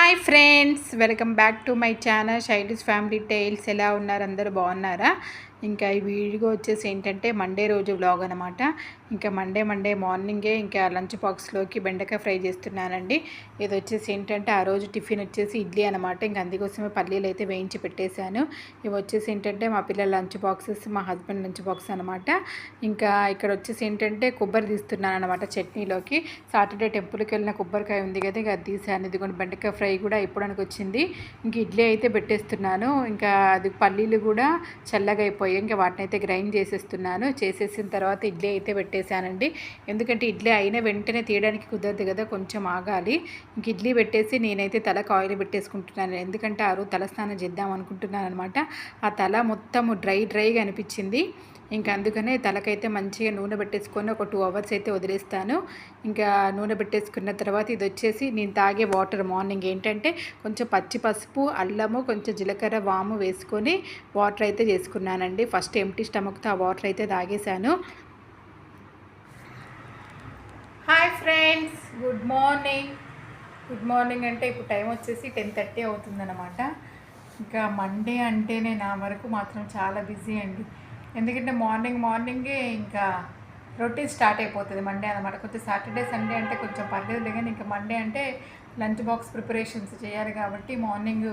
Hi friends, welcome back to my channel Shaili's family tales. ఎలా ఉన్నారు? అందరూ బాగున్నారా? ఇంకా ఈ వీడియో వచ్చేసి ఏంటంటే మండే రోజు వ్లాగ్ అనమాట. ఇంకా మండే మార్నింగే ఇంకా లంచ్ బాక్స్లోకి బెండకాయ ఫ్రై చేస్తున్నానండి. ఇది వచ్చేసి ఏంటంటే ఆ రోజు టిఫిన్ వచ్చేసి ఇడ్లీ అనమాట. ఇంకా అందుకోసమే పల్లీలు అయితే వేయించి పెట్టేశాను. ఇవి వచ్చేసి ఏంటంటే మా పిల్లల లంచ్ బాక్సెస్, మా హస్బెండ్ లంచ్ బాక్స్ అనమాట. ఇంకా ఇక్కడ వచ్చేసి ఏంటంటే కొబ్బరి తీస్తున్నాను అనమాట చట్నీలోకి. సాటర్డే టెంపుల్కి వెళ్ళిన కొబ్బరికాయ ఉంది కదా, ఇక అది తీసాను. ఇది కూడా బెండకాయ ఫ్రై కూడా ఇప్పడానికి వచ్చింది. ఇంక ఇడ్లీ అయితే పెట్టేస్తున్నాను. ఇంకా అది పల్లీలు కూడా చల్లగా అయిపోయాయి. ఇంకా వాటిని అయితే గ్రైండ్ చేసేస్తున్నాను. చేసేసిన తర్వాత ఇడ్లీ అయితే పెట్టేశానండి. ఎందుకంటే ఇడ్లీ అయిన వెంటనే తీయడానికి కుదరదు కదా, కొంచెం ఆగాలి. ఇంక ఇడ్లీ పెట్టేసి నేనైతే తలకు ఆయిల్ పెట్టేసుకుంటున్నాను. ఎందుకంటే ఆ రోజు తలస్నానం చేద్దాం అనుకుంటున్నాను అనమాట. ఆ తల మొత్తం డ్రైగా అనిపించింది. ఇంకా అందుకనే తలకైతే మంచిగా నూనె పెట్టేసుకొని ఒక 2 అవర్స్ అయితే వదిలేస్తాను. ఇంకా నూనె పెట్టేసుకున్న తర్వాత ఇది వచ్చేసి నేను తాగే వాటర్. మార్నింగ్ ఏంటంటే కొంచెం పచ్చి పసుపు, అల్లము, కొంచెం జీలకర్ర, వాము వేసుకొని వాటర్ అయితే చేసుకున్నానండి. ఫస్ట్ ఎంటీ స్టమక్తో ఆ వాటర్ అయితే తాగేశాను. హాయ్ ఫ్రెండ్స్, గుడ్ మార్నింగ్ అంటే ఇప్పుడు టైం వచ్చేసి 10:30 అవుతుందన్నమాట. ఇంకా మండే అంటేనే నా వరకు మాత్రం చాలా బిజీ అండి. ఎందుకంటే మార్నింగే ఇంకా రొటీన్ స్టార్ట్ అయిపోతుంది మండే అనమాట. కొంచెం సాటర్డే సండే అంటే కొంచెం పర్లేదు, కానీ ఇంకా మండే అంటే లంచ్ బాక్స్ ప్రిపరేషన్స్ చేయాలి కాబట్టి మార్నింగ్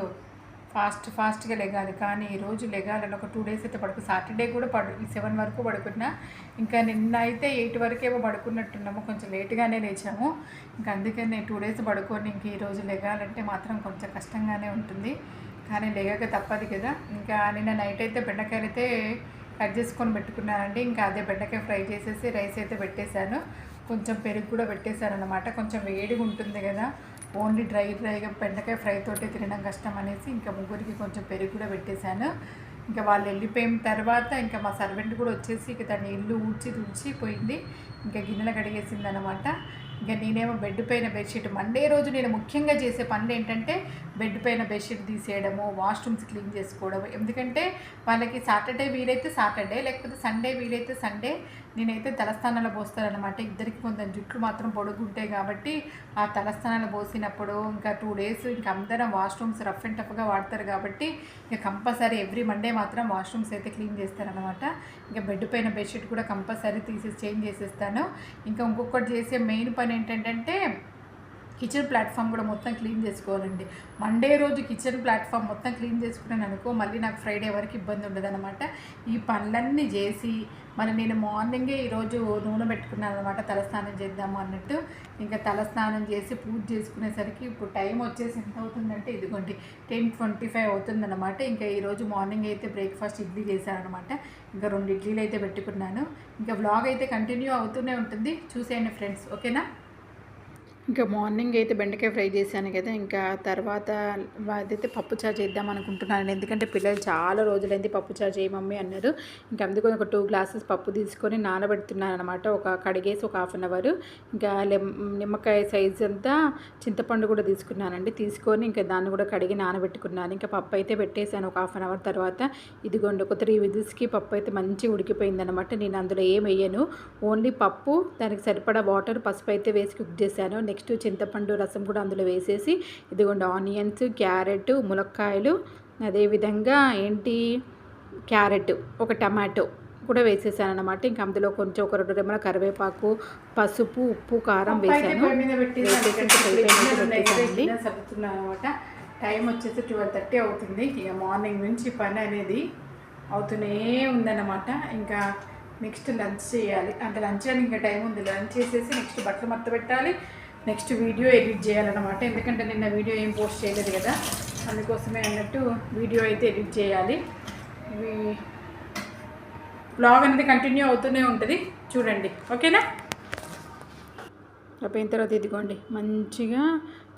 ఫాస్ట్గా లెగాలి. కానీ ఈరోజు లెగాలని ఒక 2 డేస్ అయితే సాటర్డే కూడా 7 వరకు పడుకున్నా. ఇంకా నిన్న అయితే 8 వరకేమో పడుకున్నట్టున్నాము, కొంచెం లేట్గానే లేచాము. ఇంకా అందుకని 2 డేస్ పడుకొని ఇంక ఈరోజు లెగాలంటే మాత్రం కొంచెం కష్టంగానే ఉంటుంది. కానీ లెగక తప్పదు కదా. ఇంకా నిన్న నైట్ అయితే బెండకాయలు అయితే కట్ చేసుకొని పెట్టుకున్నానండి. ఇంకా అదే బెండకాయ ఫ్రై చేసేసి రైస్ అయితే పెట్టేశాను. కొంచెం పెరుగు కూడా పెట్టేశాను అనమాట. కొంచెం వేడిగా ఉంటుంది కదా, ఓన్లీ డ్రైగా బెండకాయ ఫ్రై తోటి తినడం కష్టం అనేసి ఇంకా ముగ్గురికి కొంచెం పెరుగు కూడా పెట్టేశాను. ఇంకా వాళ్ళు వెళ్ళిపోయిన తర్వాత ఇంకా మా సర్వెంట్ కూడా వచ్చేసి ఇక తన ఇల్లు తుడిచిపోయింది. ఇంకా గిన్నెలు కడిగేసింది అనమాట. ఇంకా నేనేమో బెడ్ పైన బెడ్షీట్, మండే రోజు నేను ముఖ్యంగా చేసే పనులు ఏంటంటే బెడ్ పైన బెడ్షీట్ తీసేయడము, వాష్రూమ్స్ క్లీన్ చేసుకోవడం. ఎందుకంటే వాళ్ళకి సాటర్డే వీలైతే సాటర్డే, లేకపోతే సండే వీలైతే సండే నేనైతే తలస్థానాలు పోస్తానమాట. ఇద్దరికి కొంచెం జుట్లు మాత్రం పొడుగుంటాయి కాబట్టి ఆ తలస్థానాలు పోసినప్పుడు ఇంకా 2 డేస్ ఇంకా అందరం వాష్రూమ్స్ రఫ్ అండ్ టఫ్గా వాడతారు కాబట్టి ఇక కంపల్సరీ ఎవ్రీ మండే మాత్రం వాష్రూమ్స్ అయితే క్లీన్ చేస్తారనమాట. ఇంకా బెడ్ పైన బెడ్షీట్ కూడా కంపల్సరీ తీసేసి చేంజ్ చేసేస్తాను. ఇంకా ఇంకొకటి చేసే మెయిన్ పని ఏంటంటే కిచెన్ ప్లాట్ఫామ్ కూడా మొత్తం క్లీన్ చేసుకోవాలండి. మండే రోజు కిచెన్ ప్లాట్ఫామ్ మొత్తం క్లీన్ చేసుకున్నాను అనుకో, మళ్ళీ నాకు ఫ్రైడే వరకు ఇబ్బంది ఉండదు అనమాట. ఈ పనులన్నీ చేసి నేను మార్నింగే ఈరోజు నూనె పెట్టుకున్నాను అనమాట, తలస్నానం చేద్దాము అన్నట్టు. ఇంకా తలస్నానం చేసి పూజ చేసుకునేసరికి ఇప్పుడు టైం వచ్చేసి ఎంత అవుతుందంటే ఇదిగోండి 10:25 అవుతుందన్నమాట. ఇంకా ఈరోజు మార్నింగ్ అయితే బ్రేక్ఫాస్ట్ ఇడ్లీ చేశాను అనమాట. ఇంకా 2 ఇడ్లీలు అయితే పెట్టుకున్నాను. ఇంకా వ్లాగ్ అయితే కంటిన్యూ అవుతూనే ఉంటుంది, చూసేయండి ఫ్రెండ్స్, ఓకేనా. ఇంకా మార్నింగ్ అయితే బెండకాయ ఫ్రై చేశాను కదా, ఇంకా తర్వాత అదైతే పప్పుచారు చేద్దాం అనుకుంటున్నాను. ఎందుకంటే పిల్లలు చాలా రోజులైంది పప్పుచారు చేయి మమ్మీ అన్నారు. ఇంకా అందుకని ఒక 2 గ్లాసెస్ పప్పు తీసుకొని నానబెడుతున్నాను అనమాట, ఒక కడిగేసి ఒక 1/2 అవర్. ఇంకా నిమ్మకాయ సైజ్ అంతా చింతపండు కూడా తీసుకున్నానండి. తీసుకొని ఇంకా దాన్ని కూడా కడిగి నానబెట్టుకున్నాను. ఇంకా పప్పు అయితే పెట్టేశాను ఒక 1/2 అవర్ తర్వాత. ఇదిగోండి ఒక 3 విజిల్స్కి పప్పు అయితే మంచిగా ఉడికిపోయిందనమాట. నేను అందులో ఏం వేయను, ఓన్లీ పప్పు, దానికి సరిపడా వాటర్, పసుపు అయితే వేసి కుక్ చేశాను. నెక్స్ట్ చింతపండు రసం కూడా అందులో వేసేసి ఇదిగోండి ఆనియన్స్, క్యారెట్, ములక్కాయలు, అదేవిధంగా క్యారెట్, ఒక టమాటో కూడా వేసేసాను అనమాట. ఇంకా అందులో కొంచెం ఒక 2 రెమ్మల కరివేపాకు, పసుపు, ఉప్పు, కారం వేసాను. అనమాట. టైం వచ్చేసి 12:30 అవుతుంది. ఇక మార్నింగ్ నుంచి పని అనేది అవుతూనే ఉందన్నమాట. ఇంకా నెక్స్ట్ లంచ్ చేయాలి. అంటే లంచ్ అని ఇంకా టైం ఉంది. లంచ్ చేసేసి నెక్స్ట్ బట్టలు మడత పెట్టాలి, నెక్స్ట్ వీడియో ఎడిట్ చేయాలన్నమాట. ఎందుకంటే నిన్న వీడియో ఏం పోస్ట్ చేయలేదు కదా, అందుకోసమే అన్నట్టు వీడియో అయితే ఎడిట్ చేయాలి. ఇవి బ్లాగ్ అనేది కంటిన్యూ అవుతూనే ఉంటుంది, చూడండి, ఓకేనా. అయిపోయిన తర్వాత ఇదిగోండి మంచిగా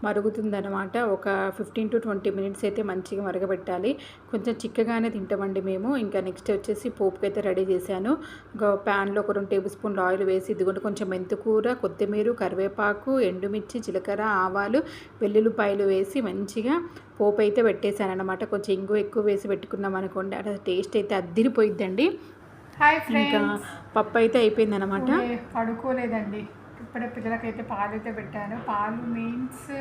మరుగుతుందనమాట. ఒక 15 to 20 మినిట్స్ అయితే మంచిగా మరగబెట్టాలి. కొంచెం చిక్కగానే తింటామండి మేము. ఇంకా నెక్స్ట్ వచ్చేసి పోపుకి అయితే రెడీ చేశాను. ఇంకా ప్యాన్లో ఒక 2 టేబుల్ స్పూన్లు ఆయిల్ వేసి ఇదిగోండి కొంచెం మెంతుకూర, కొత్తిమీర, కరివేపాకు, ఎండుమిర్చి, జీలకర్ర, ఆవాలు, వెల్లుల్లిపాయలు వేసి మంచిగా పోపు అయితే పెట్టేశాను అనమాట. కొంచెం ఇంగు ఎక్కువ వేసి పెట్టుకున్నాం అనుకోండి, అక్కడ టేస్ట్ అయితే అద్దిరిపోయిద్దండి. హాయ్ ఫ్రెండ్స్, ఇంకా పప్పు అయితే అయిపోయింది అనమాట. పడుకోలేదండి, ఇప్పుడే పిల్లలకైతే పాలు అయితే పెట్టాను. పాలు మీన్స్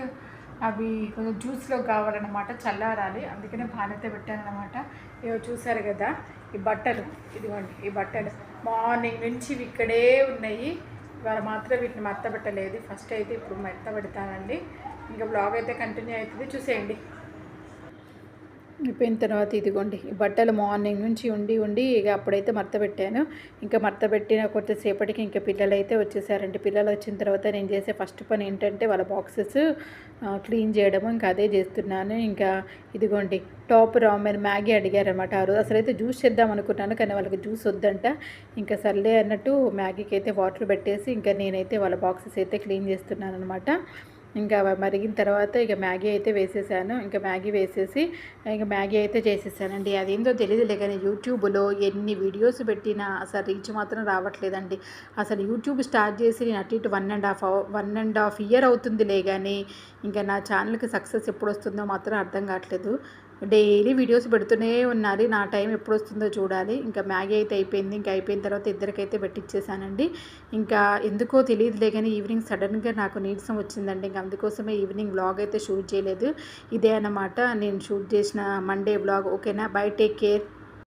అవి కొంచెం జ్యూస్లో కావాలన్నమాట, చల్లారాలి. అందుకనే బానైతే పెట్టానన్నమాట. ఇవి చూసారు కదా ఈ బట్టలు, ఇదిగోండి ఈ బట్టలు మార్నింగ్ నుంచి ఇవి ఇక్కడే ఉన్నాయి. ఇవాళ మాత్రం వీటిని మడత పెట్టలేదు. ఫస్ట్ అయితే ఇప్పుడు మడత పెడతానండి. ఇంకా బ్లాగ్ అయితే కంటిన్యూ అవుతుంది, చూసేయండి. అయిపోయిన తర్వాత ఇదిగోండి ఈ బట్టలు మార్నింగ్ నుంచి ఉండి ఉండి ఇక అప్పుడైతే మడత పెట్టాను. ఇంకా మడత పెట్టిన కొద్దిసేపటికి ఇంకా పిల్లలు అయితే వచ్చేసారండి. పిల్లలు వచ్చిన తర్వాత నేను చేసే ఫస్ట్ పని ఏంటంటే వాళ్ళ బాక్సెస్ క్లీన్ చేయడము, ఇంకా అదే చేస్తున్నాను. ఇంకా ఇదిగోండి టాప్ రామెన్ మ్యాగీ అడిగారనమాట. ఆ రోజు అసలైతే జ్యూస్ చేద్దాం అనుకున్నాను, కానీ వాళ్ళకి జ్యూస్ వద్దంట. ఇంకా సర్లే అన్నట్టు మ్యాగీకి అయితే వాటర్ పెట్టేసి ఇంకా నేనైతే వాళ్ళ బాక్సెస్ అయితే క్లీన్ చేస్తున్నాను అనమాట. ఇంకా మరిగిన తర్వాత ఇక మ్యాగీ అయితే వేసేసాను. ఇంకా మ్యాగీ వేసేసి ఇంకా మ్యాగీ అయితే చేసేసానండి. అదేందో తెలియదులే కానీ యూట్యూబ్లో ఎన్ని వీడియోస్ పెట్టినా అసలు రీచ్ మాత్రం రావట్లేదండి. అసలు యూట్యూబ్ స్టార్ట్ చేసి నేను అటు ఇటు 1.5 ఇయర్ అవుతుందిలే కానీ ఇంకా నా ఛానల్కి సక్సెస్ ఎప్పుడు వస్తుందో మాత్రం అర్థం కావట్లేదు. డైలీ వీడియోస్ పెడుతూనే ఉన్నారు. నా టైం ఎప్పుడు వస్తుందో చూడాలి. ఇంకా మ్యాగీ అయితే అయిపోయింది. ఇంకా అయిపోయిన తర్వాత ఇద్దరికైతే పెట్టించేసానండి. ఇంకా ఎందుకో తెలియదులే కానీ ఈవినింగ్ సడన్గా నాకు నీరసం వచ్చిందండి. ఇంకా అందుకోసమే ఈవినింగ్ వ్లాగ్ అయితే షూట్ చేయలేదు. ఇదే అన్నమాట నేను షూట్ చేసిన మండే వ్లాగ్. ఓకేనా, బై, టేక్ కేర్.